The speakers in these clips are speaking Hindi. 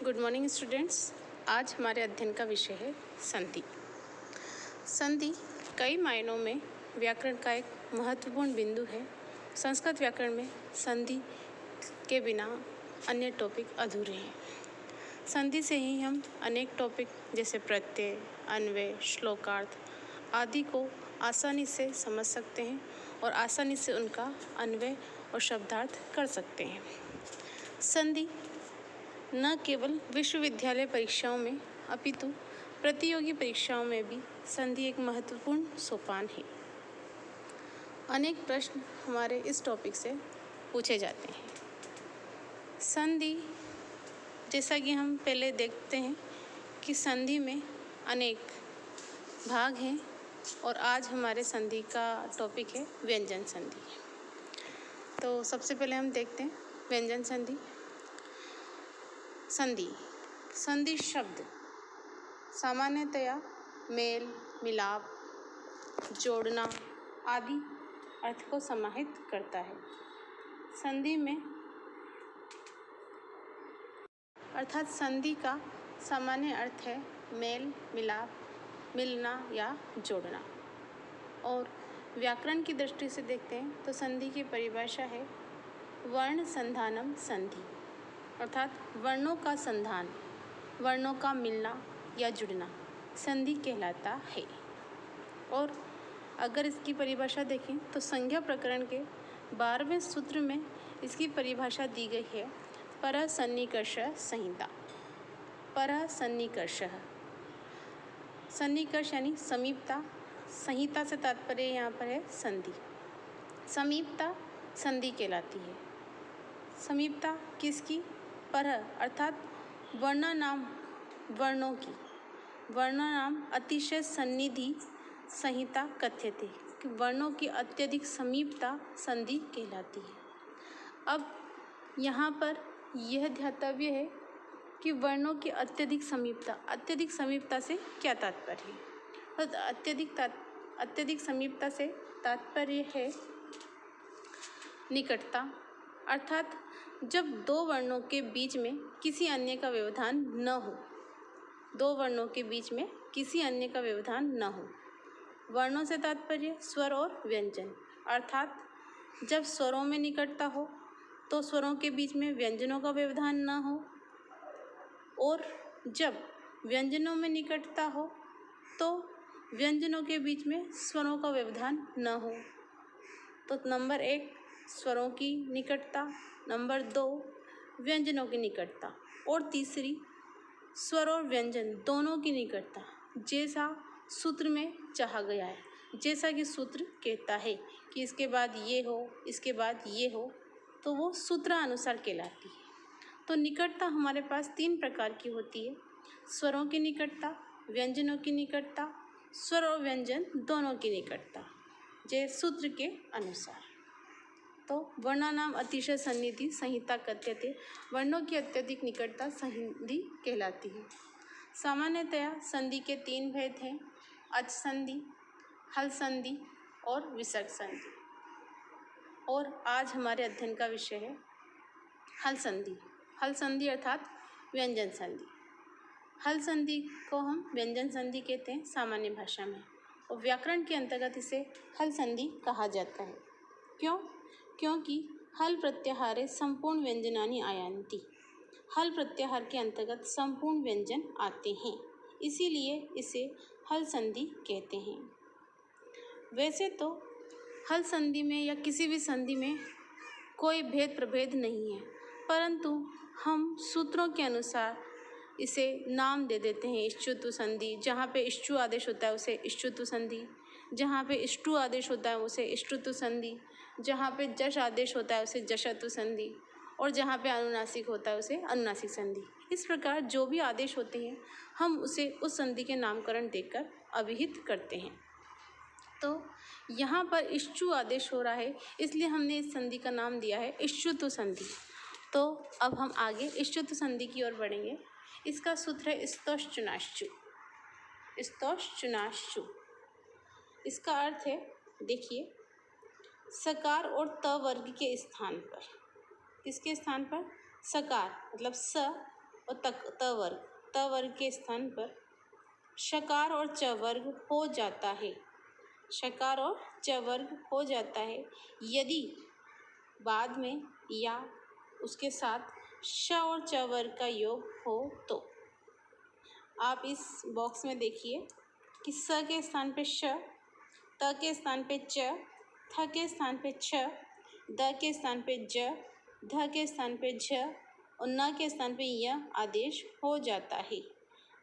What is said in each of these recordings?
Good morning students. आज हमारे अध्ययन का विषय है संधि। संधि कई मायनों में व्याकरण का एक महत्वपूर्ण बिंदु है। संस्कृत व्याकरण में संधि के बिना अन्य टॉपिक अधूरे हैं। संधि से ही हम अनेक टॉपिक जैसे प्रत्यय, अन्वय, श्लोकार्थ आदि को आसानी से समझ सकते हैं और आसानी से उनका अन्वय और शब्दार्थ कर सकते हैं। संधि न केवल विश्वविद्यालय परीक्षाओं में अपितु प्रतियोगी परीक्षाओं में भी संधि एक महत्वपूर्ण सोपान है। अनेक प्रश्न हमारे इस टॉपिक से पूछे जाते हैं। संधि जैसा कि हम पहले देखते हैं कि संधि में अनेक भाग हैं और आज हमारे संधि का टॉपिक है व्यंजन संधि। तो सबसे पहले हम देखते हैं व्यंजन संधि। संधि शब्द सामान्यतया मेल, मिलाप, जोड़ना आदि अर्थ को समाहित करता है। संधि में अर्थात संधि का सामान्य अर्थ है मेल, मिलाप, मिलना या जोड़ना। और व्याकरण की दृष्टि से देखते हैं तो संधि की परिभाषा है वर्ण संधानम संधि, अर्थात वर्णों का संधान, वर्णों का मिलना या जुड़ना संधि कहलाता है। और अगर इसकी परिभाषा देखें तो संज्ञा प्रकरण के 12वें सूत्र में इसकी परिभाषा दी गई है परसन्निकर्ष संहिता। परसन्निकर्ष, सन्निकर्ष यानी समीपता, संहिता से तात्पर्य यहाँ पर है संधि। समीपता संधि कहलाती है। समीपता किसकी? पर अर्थात वर्णानाम, वर्णों की, वर्णानाम अतिशय सन्निधि संहिता कथ्यते कि वर्णों की अत्यधिक समीपता संधि कहलाती है। अब यहाँ पर यह ध्यातव्य है कि वर्णों की अत्यधिक समीपता से क्या तात्पर्य है? तो अत्यधिक समीपता से तात्पर्य है निकटता, अर्थात जब दो वर्णों के बीच में किसी अन्य का व्यवधान न हो। दो वर्णों के बीच में किसी अन्य का व्यवधान न हो। वर्णों से तात्पर्य स्वर और व्यंजन, अर्थात जब स्वरों में निकटता हो तो स्वरों के बीच में व्यंजनों का व्यवधान न हो, और जब व्यंजनों में निकटता हो तो व्यंजनों के बीच में स्वरों का व्यवधान न हो। तो नंबर 1 स्वरों की निकटता, नंबर 2 व्यंजनों की निकटता, और तीसरी स्वर और व्यंजन दोनों की निकटता, जैसा सूत्र में चाहा गया है। जैसा कि सूत्र कहता है कि इसके बाद ये हो, इसके बाद ये हो, तो वो सूत्रानुसार कहलाती है। तो निकटता हमारे पास 3 प्रकार की होती है: स्वरों की निकटता, व्यंजनों की निकटता, स्वर और व्यंजन दोनों की निकटता, जैसे सूत्र के अनुसार। तो वर्णानाम अतिशय सन्निधि संहिता कथ्यते, वर्णों की अत्यधिक निकटता संधि कहलाती है। सामान्यतया संधि के 3 भेद हैं: अच संधि, हल संधि और विसर्ग संधि। और आज हमारे अध्ययन का विषय है हल संधि। हल संधि अर्थात व्यंजन संधि। हल संधि को हम व्यंजन संधि कहते हैं सामान्य भाषा में, और व्याकरण के अंतर्गत इसे हल संधि कहा जाता है। क्यों? क्योंकि हल प्रत्याहारे संपूर्ण व्यंजनानि आयान्ति। हल प्रत्याहार के अंतर्गत संपूर्ण व्यंजन आते हैं, इसीलिए इसे हल संधि कहते हैं। वैसे तो हल संधि में या किसी भी संधि में कोई भेद प्रभेद नहीं है, परंतु हम सूत्रों के अनुसार इसे नाम दे देते हैं। इष्टुत्व संधि, जहाँ पे इष्टु आदेश होता है उसे इष्टुत्व संधि, जहाँ पे इष्टु आदेश होता है उसे इष्टुत्व संधि, जहाँ पे जश आदेश होता है उसे जशत्व संधि, और जहाँ पे अनुनासिक होता है उसे अनुनासिक संधि। इस प्रकार जो भी आदेश होते हैं हम उसे उस संधि के नामकरण देकर अभिहित करते हैं। तो यहाँ पर इष्टु आदेश हो रहा है, इसलिए हमने इस संधि का नाम दिया है इष्टुत्व संधि। तो अब हम आगे इष्टुत्व संधि की ओर बढ़ेंगे। इसका सूत्र है स्तोश्चुनाश्चु। स्तोश्चुनाश्चु इसका अर्थ है, देखिए, सकार और त वर्ग के स्थान पर, किसके स्थान पर? सकार मतलब स और त वर्ग के स्थान पर शकार और च वर्ग हो जाता है। शकार और च वर्ग हो जाता है यदि बाद में या उसके साथ श और च वर्ग का योग हो तो। आप इस बॉक्स में देखिए कि स के स्थान पे श, त के स्थान पे च, थ के स्थान पे छ, द के स्थान पे ज, ध के स्थान पे झ और न के स्थान पे य आदेश हो जाता है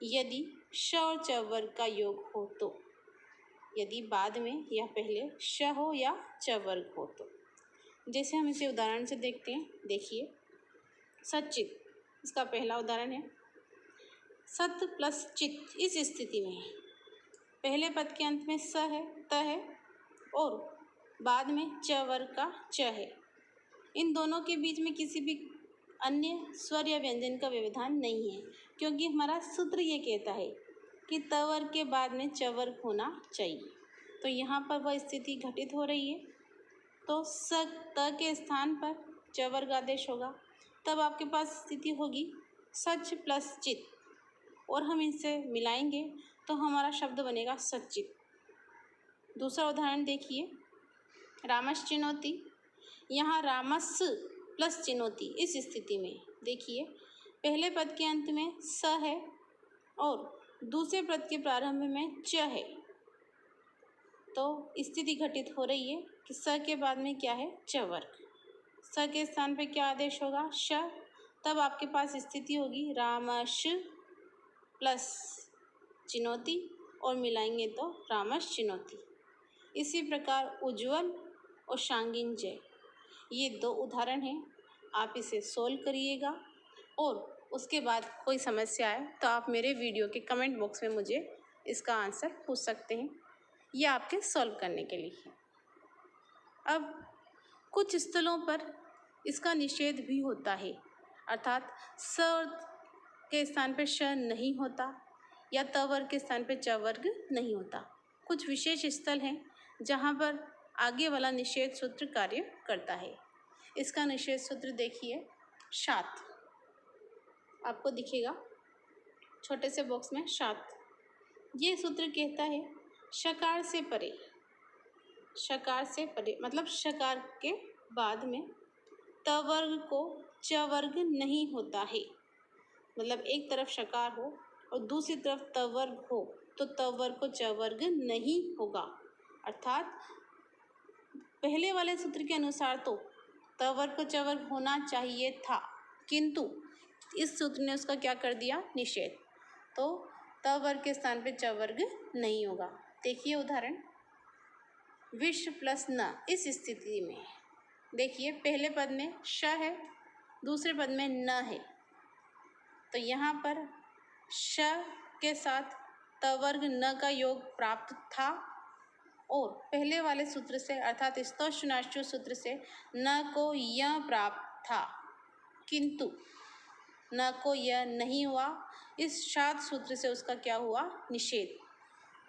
यदि श और च वर्ग का योग हो तो। यदि बाद में या पहले श हो या च वर्ग हो तो। जैसे हम इसे उदाहरण से देखते हैं, देखिए सचित, इसका पहला उदाहरण है। सत प्लस चित, इस स्थिति में पहले पद के अंत में स है, त है और बाद में च वर्ग का च है। इन दोनों के बीच में किसी भी अन्य स्वर या व्यंजन का व्यवधान नहीं है, क्योंकि हमारा सूत्र ये कहता है कि त वर्ग के बाद में च वर्ग होना चाहिए। तो यहाँ पर वह स्थिति घटित हो रही है, तो त के स्थान पर च वर्ग आदेश होगा। तब आपके पास स्थिति होगी सच प्लस चित और हम इनसे मिलाएंगे तो हमारा शब्द बनेगा सच्चित। दूसरा उदाहरण देखिए, रामस चिनोती। यहाँ रामस प्लस चिनोती, इस स्थिति में देखिए पहले पद के अंत में स है और दूसरे पद के प्रारंभ में च है, तो स्थिति घटित हो रही है कि स के बाद में क्या है, च वर्ग। स के स्थान पे क्या आदेश होगा, श। तब आपके पास स्थिति होगी रामश प्लस चिनोती और मिलाएंगे तो रामश चिनोती। इसी प्रकार उज्ज्वल और शांगिन जय, ये दो उदाहरण हैं। आप इसे सोल्व करिएगा और उसके बाद कोई समस्या आए तो आप मेरे वीडियो के कमेंट बॉक्स में मुझे इसका आंसर पूछ सकते हैं, ये आपके सॉल्व करने के लिए है। अब कुछ स्थलों पर इसका निषेध भी होता है, अर्थात स के स्थान पे श नहीं होता या त वर्ग के स्थान पे च वर्ग नहीं होता। कुछ विशेष स्थल हैं जहाँ पर आगे वाला निषेध सूत्र कार्य करता है। इसका निषेध सूत्र देखिए, शात, आपको दिखेगा छोटे से बॉक्स में शात। ये सूत्र कहता है शकार से परे, शकार से परे मतलब शकार के बाद में त वर्ग को च वर्ग नहीं होता है। मतलब एक तरफ शकार हो और दूसरी तरफ त वर्ग हो तो त वर्ग को च वर्ग नहीं होगा। अर्थात पहले वाले सूत्र के अनुसार तो त वर्ग को च वर्ग होना चाहिए था, किंतु इस सूत्र ने उसका क्या कर दिया, निषेध। तो त वर्ग के स्थान पे च वर्ग नहीं होगा। देखिए उदाहरण, विष प्लस न, इस स्थिति में देखिए पहले पद में श है, दूसरे पद में न है, तो यहाँ पर श के साथ त वर्ग न का योग प्राप्त था और पहले वाले सूत्र से अर्थात स्तोष्णाश्चु सूत्र से न को य प्राप्त था, किंतु न को य नहीं हुआ। इस शात सूत्र से उसका क्या हुआ, निषेध,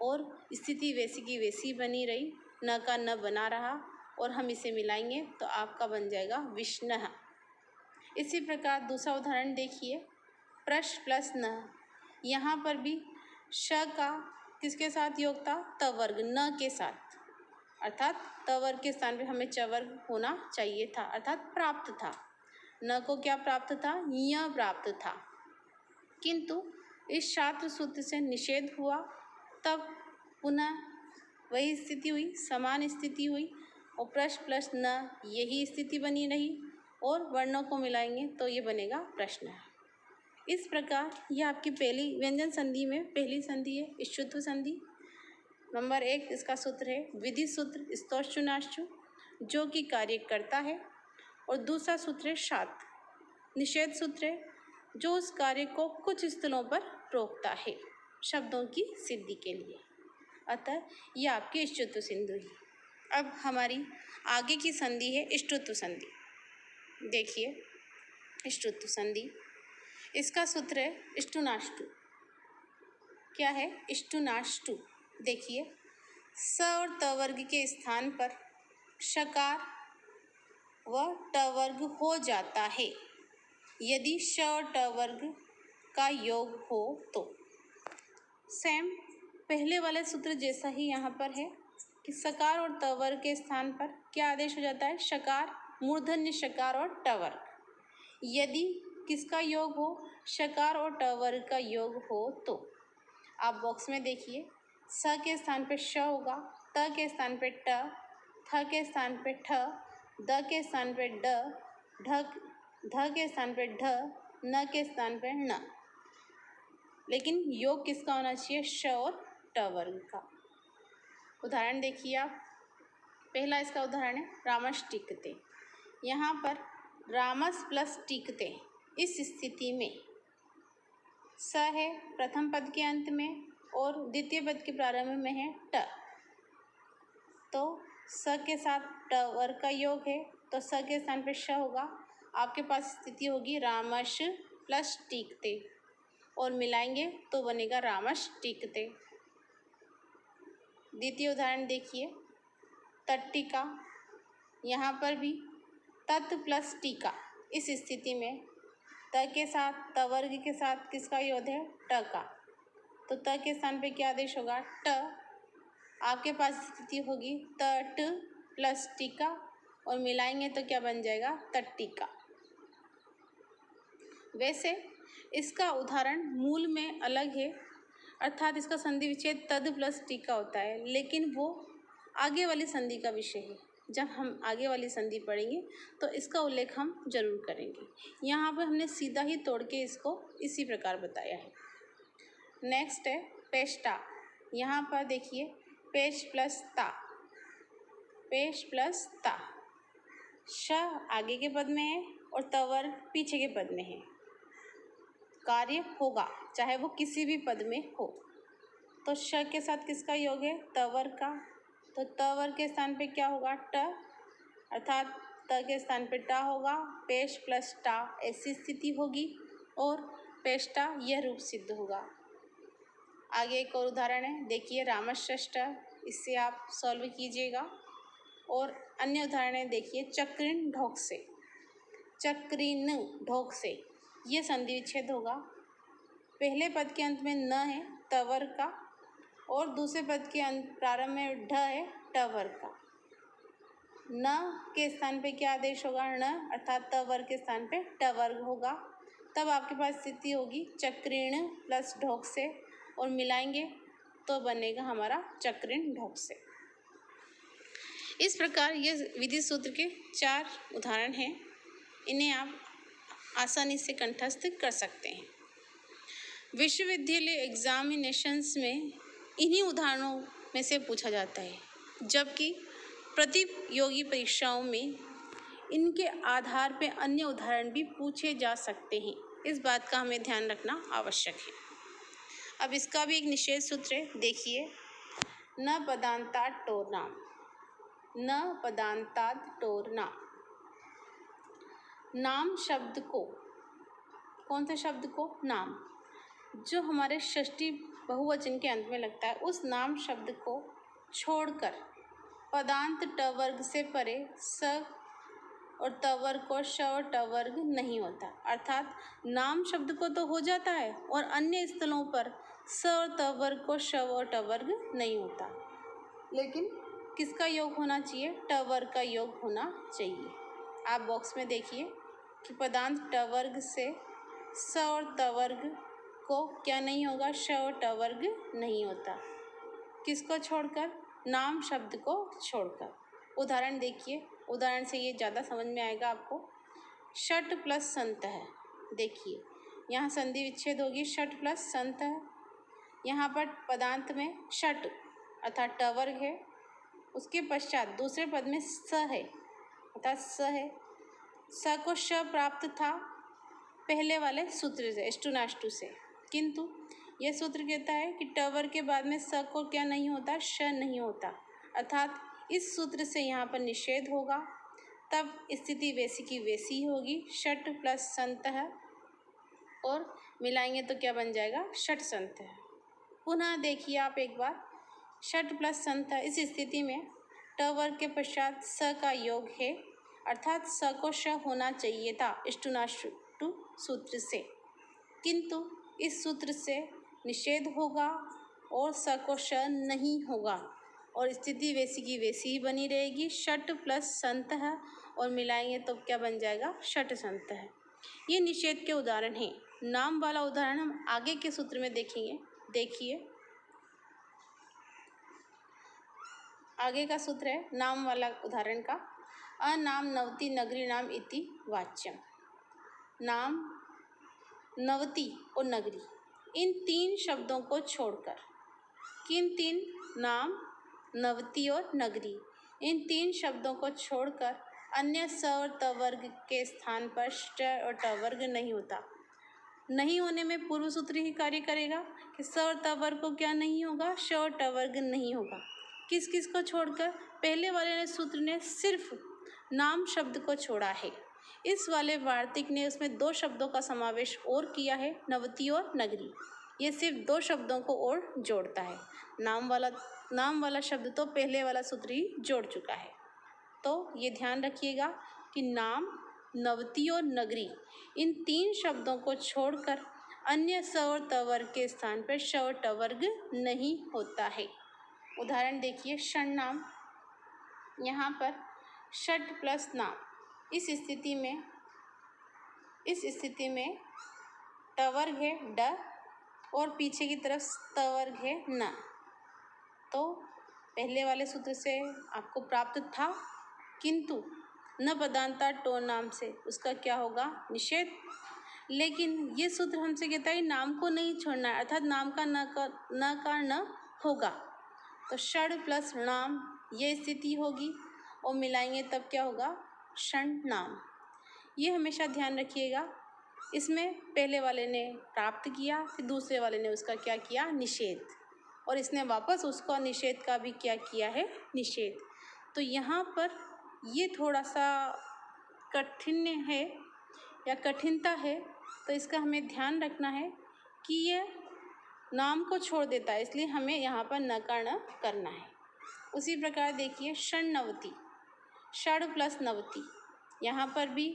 और स्थिति वैसी की वैसी बनी रही, न का न बना रहा और हम इसे मिलाएंगे तो आपका बन जाएगा विष्णु। इसी प्रकार दूसरा उदाहरण देखिए, प्रश प्लस न। यहाँ पर भी श का किसके साथ योग था, त वर्ग न के साथ, अर्थात त वर्ग के स्थान पे हमें च वर्ग होना चाहिए था, अर्थात प्राप्त था। न को क्या प्राप्त था, य प्राप्त था, किंतु इस शात्र सूत्र से निषेध हुआ। तब पुनः वही स्थिति हुई, समान स्थिति हुई और प्रश्न प्लस न यही स्थिति बनी रही और वर्णों को मिलाएंगे तो ये बनेगा प्रश्न। इस प्रकार यह आपकी पहली व्यंजन संधि में पहली संधि है, ईश्वत्व संधि। नंबर 1 इसका सूत्र है विधि सूत्र स्तोष्णाश्चु, जो कि कार्य करता है, और दूसरा सूत्र है शात, निषेध सूत्र है, जो उस कार्य को कुछ स्थलों पर रोकता है शब्दों की सिद्धि के लिए। अतः यह आपकी इष्टत्व सिंधु है। अब हमारी आगे की संधि है इष्टत्व संधि। देखिए इष्टत्व संधि, इसका सूत्र है इष्टुनाष्टु। क्या है, इष्टुनाष्टु। देखिए स और त वर्ग के स्थान पर शकार व ट वर्ग हो जाता है यदि श और ट वर्ग का योग हो तो। सेम पहले वाले सूत्र जैसा ही यहाँ पर है कि सकार और त वर्ग के स्थान पर क्या आदेश हो जाता है, शकार, मूर्धन्य शकार और ट वर्ग। यदि किसका योग हो, शकार और ट वर्ग का योग हो तो आप बॉक्स में देखिए, स के स्थान पे श होगा, त के स्थान पे ट, थ के स्थान पे ठ, द के स्थान पे ड, ध के स्थान पे ढ, न के स्थान पे ण। लेकिन योग किसका होना चाहिए, श और ट वर्ग का। उदाहरण देखिए आप, पहला इसका उदाहरण है रामश टीकते। यहाँ पर रामस प्लस टीकते, इस स्थिति में स है प्रथम पद के अंत में और द्वितीय पद के प्रारंभ में है ट, तो स के साथ ट वर्ग का योग है, तो स के स्थान पे श होगा। आपके पास स्थिति होगी रामश प्लस टीकते और मिलाएंगे तो बनेगा रामश टीकते। द्वितीय उदाहरण देखिए, तट्टिका। यहाँ पर भी तत् प्लस टीका, इस स्थिति में त के साथ त वर्ग के साथ किसका योग है, ट का, तो त के स्थान पे क्या आदेश होगा, ट। आपके पास स्थिति होगी तट प्लस टीका और मिलाएंगे तो क्या बन जाएगा, तट्टिका। वैसे इसका उदाहरण मूल में अलग है, अर्थात इसका संधि विच्छेद तद प्लस टीका होता है, लेकिन वो आगे वाली संधि का विषय है। जब हम आगे वाली संधि पढ़ेंगे तो इसका उल्लेख हम जरूर करेंगे। यहाँ पर हमने सीधा ही तोड़ के इसको इसी प्रकार बताया है। नेक्स्ट है पेष्टा। यहाँ पर देखिए पेश प्लस ता, पेश प्लस ता, श आगे के पद में है और त वर्ग पीछे के पद में है। कार्य होगा चाहे वो किसी भी पद में हो, तो श के साथ किसका योग है, त वर्ग का, तो त वर्ग के स्थान पे क्या होगा, ट, अर्थात त के स्थान पे टा होगा, पेश प्लस टा ऐसी स्थिति होगी और पेष्टा यह रूप सिद्ध होगा। आगे एक और उदाहरण है, देखिए रामश्रेष्ठ, इससे आप सॉल्व कीजिएगा। और अन्य उदाहरण देखिए चक्रिन ढोक से, चक्रिन ढोक से, ये संधि विच्छेद होगा। पहले पद के अंत में न है त वर्ग का और दूसरे पद के प्रारंभ में ढ है ट वर्ग का। न के स्थान पे क्या आदेश होगा, ण, अर्थात त वर्ग के स्थान पे ट वर्ग होगा। तब आपके पास स्थिति होगी चक्रीण प्लस ढोक से और मिलाएंगे तो बनेगा हमारा चक्रीण ढोक से। इस प्रकार ये विधि सूत्र के 4 उदाहरण हैं, इन्हें आप आसानी से कंठस्थ कर सकते हैं। विश्वविद्यालय एग्जामिनेशंस में इन्हीं उदाहरणों में से पूछा जाता है, जबकि प्रतियोगी परीक्षाओं में इनके आधार पर अन्य उदाहरण भी पूछे जा सकते हैं। इस बात का हमें ध्यान रखना आवश्यक है। अब इसका भी एक निषेध सूत्र है, देखिए न पदांतात् टोरना, न पदांतात् टोरना। नाम शब्द को, कौन से शब्द को, नाम, जो हमारे षष्ठी बहुवचन के अंत में लगता है, उस नाम शब्द को छोड़कर पदांत ट वर्ग से परे स और त वर्ग को श और ट वर्ग नहीं होता। अर्थात नाम शब्द को तो हो जाता है और अन्य स्थलों पर स और त वर्ग को श और ट वर्ग नहीं होता, लेकिन किसका योग होना चाहिए, ट वर्ग का योग होना चाहिए। आप बॉक्स में देखिए कि पदांत ट वर्ग से स और त वर्ग को क्या नहीं होगा, श और ट वर्ग नहीं होता। किसको छोड़कर, नाम शब्द को छोड़कर। उदाहरण देखिए, उदाहरण से ये ज़्यादा समझ में आएगा आपको। षट प्लस संत है, देखिए यहाँ संधि विच्छेद होगी, षट प्लस संत है। यहाँ पर पदांत में षट अर्थात ट वर्ग है, उसके पश्चात दूसरे पद में स है अर्थात स है। स को श प्राप्त था पहले वाले सूत्र से, अष्टुनाष्टु से, किंतु यह सूत्र कहता है कि ट वर्ग के बाद में स को क्या नहीं होता, श नहीं होता, अर्थात इस सूत्र से यहाँ पर निषेध होगा। तब स्थिति वैसी की वैसी ही होगी, षट प्लस संत है और मिलाएंगे तो क्या बन जाएगा, षट संत है। पुनः देखिए आप एक बार, षट प्लस संत है, इस स्थिति में ट वर्ग के पश्चात स का योग है, अर्थात स को श होना चाहिए था अष्टुनाष्टु सूत्र से, किंतु इस सूत्र से निषेध होगा और स को श नहीं होगा और स्थिति वैसी की वैसी ही बनी रहेगी। षट प्लस संत है और मिलाएंगे तो क्या बन जाएगा, षट संत है। ये निषेध के उदाहरण हैं। नाम वाला उदाहरण हम आगे के सूत्र में देखेंगे। देखिए आगे का सूत्र है नाम वाला उदाहरण का। अनाम नवति नगरी नाम इति वाच्यम। नाम, नवति और नगरी, इन तीन शब्दों को छोड़कर, किन तीन, नाम, नवति और नगरी, इन तीन शब्दों को छोड़कर अन्य स और त वर्ग के स्थान पर ष्ट और ट वर्ग नहीं होता। नहीं होने में पूर्व सूत्र ही कार्य करेगा कि स और त वर्ग को क्या नहीं होगा, श और ट वर्ग नहीं होगा। किस किस को छोड़कर, पहले वाले सूत्र ने सिर्फ नाम शब्द को छोड़ा है। इस वाले वार्तिक ने उसमें दो शब्दों का समावेश और किया है, नवति और नगरी। ये सिर्फ दो शब्दों को और जोड़ता है। नाम वाला शब्द तो पहले वाला सूत्र ही जोड़ चुका है। तो ये ध्यान रखिएगा कि नाम, नवति और नगरी, इन तीन शब्दों को छोड़कर अन्य स और त वर्ग के स्थान पर श और ट वर्ग नहीं होता है। उदाहरण देखिए, षण नाम, यहाँ पर षट प्लस नाम, इस स्थिति में ट वर्ग है ड और पीछे की तरफ त वर्ग है न। तो पहले वाले सूत्र से आपको प्राप्त था, किंतु न पदांता टो नाम से उसका क्या होगा, निषेध। लेकिन ये सूत्र हमसे कहता है नाम को नहीं छोड़ना है, अर्थात नाम का न होगा। तो षण प्लस नाम ये स्थिति होगी और मिलाएंगे तब क्या होगा, षण नाम। ये हमेशा ध्यान रखिएगा। इसमें पहले वाले ने प्राप्त किया, फिर दूसरे वाले ने उसका क्या किया, निषेध, और इसने वापस उसको निषेध का भी क्या किया है, निषेध। तो यहाँ पर ये थोड़ा सा कठिन है या कठिनता है, तो इसका हमें ध्यान रखना है कि ये नाम को छोड़ देता है, इसलिए हमें यहाँ पर नकार करना है। उसी प्रकार देखिए षण नवति, षण प्लस नवति, यहाँ पर भी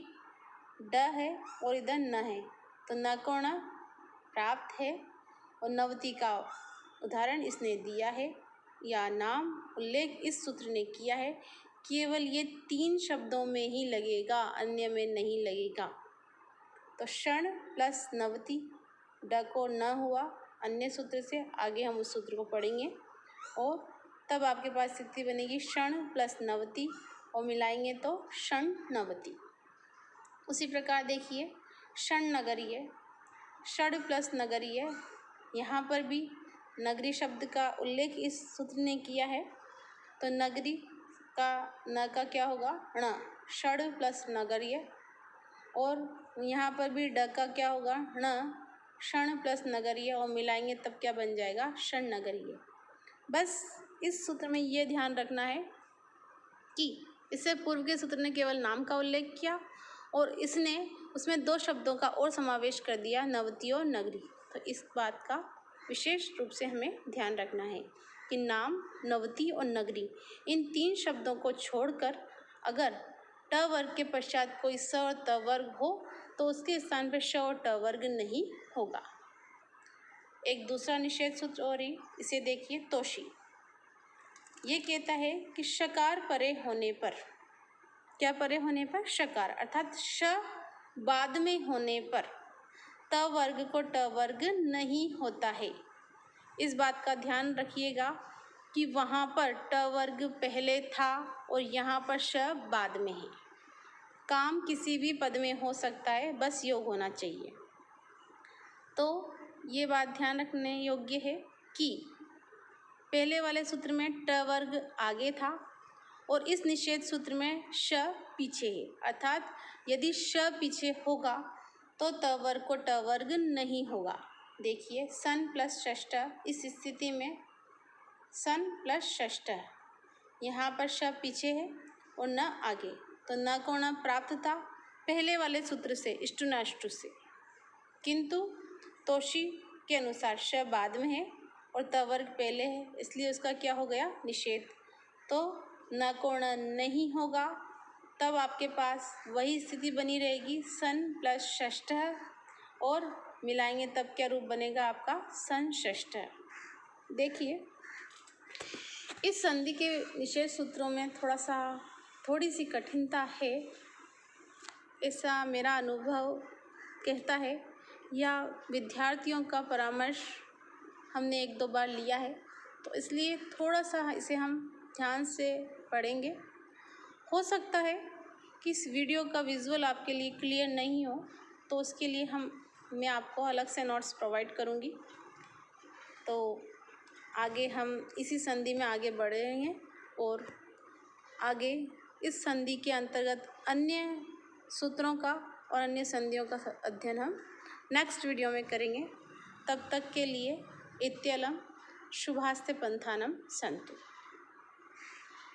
ड है और इधर न है, तो न को न प्राप्त है और नवति का उदाहरण इसने दिया है या नाम उल्लेख इस सूत्र ने किया है। केवल ये तीन शब्दों में ही लगेगा, अन्य में नहीं लगेगा। तो षण प्लस नवति, ड को न हुआ अन्य सूत्र से, आगे हम उस सूत्र को पढ़ेंगे और तब आपके पास स्थिति बनेगी षण प्लस नवति और मिलाएंगे तो षण नवति। उसी प्रकार देखिए षण नगरीय, षड प्लस नगरीय, यहाँ पर भी नगरी शब्द का उल्लेख इस सूत्र ने किया है। तो नगरी का न का क्या होगा, ण, षड प्लस नगरीय, और यहाँ पर भी ड का क्या होगा, ण, षण प्लस नगरीय और मिलाएंगे तब क्या बन जाएगा, षण नगरीय। बस इस सूत्र में ये ध्यान रखना है कि इससे पूर्व के सूत्र ने केवल नाम का उल्लेख किया और इसने उसमें दो शब्दों का और समावेश कर दिया, नवति और नगरी। तो इस बात का विशेष रूप से हमें ध्यान रखना है कि नाम, नवति और नगरी, इन तीन शब्दों को छोड़कर अगर ट वर्ग के पश्चात कोई स और त वर्ग हो तो उसके स्थान पर श और ट वर्ग नहीं होगा। एक दूसरा निषेध सूत्र और ही, इसे देखिए तोषी। ये कहता है कि शकार परे होने पर, क्या परे होने पर, शकार, अर्थात श बाद में होने पर त वर्ग को ट वर्ग नहीं होता है। इस बात का ध्यान रखिएगा कि वहाँ पर ट वर्ग पहले था और यहाँ पर श बाद में है। काम किसी भी पद में हो सकता है, बस योग होना चाहिए। तो ये बात ध्यान रखने योग्य है कि पहले वाले सूत्र में ट वर्ग आगे था और इस निषेध सूत्र में श पीछे है, अर्थात यदि श पीछे होगा तो त वर्ग को ट वर्ग नहीं होगा। देखिए सन प्लस षष्ठ, इस स्थिति में सन प्लस षष्ठ, यहाँ पर श पीछे है और न आगे, तो न को न प्राप्त था पहले वाले सूत्र से, इष्टुनाष्टु से, किंतु तोषी के अनुसार श बाद में है और त वर्ग पहले है, इसलिए उसका क्या हो गया, निषेध। तो न को न नहीं होगा, तब आपके पास वही स्थिति बनी रहेगी सन प्लस षष्ठ और मिलाएंगे तब क्या रूप बनेगा आपका संषष्ठ। देखिए इस संधि के विशेष सूत्रों में थोड़ी सी कठिनता है, ऐसा मेरा अनुभव कहता है, या विद्यार्थियों का परामर्श हमने 1-2 बार लिया है, तो इसलिए थोड़ा सा इसे हम ध्यान से पढ़ेंगे। हो सकता है कि इस वीडियो का विजुअल आपके लिए क्लियर नहीं हो, तो उसके लिए मैं आपको अलग से नोट्स प्रोवाइड करूँगी। तो आगे हम इसी संधि में आगे बढ़ेंगे और आगे इस संधि के अंतर्गत अन्य सूत्रों का और अन्य संधियों का अध्ययन हम नेक्स्ट वीडियो में करेंगे। तब तक के लिए इत्यलं शुभास्ते पंथानं सन्तु।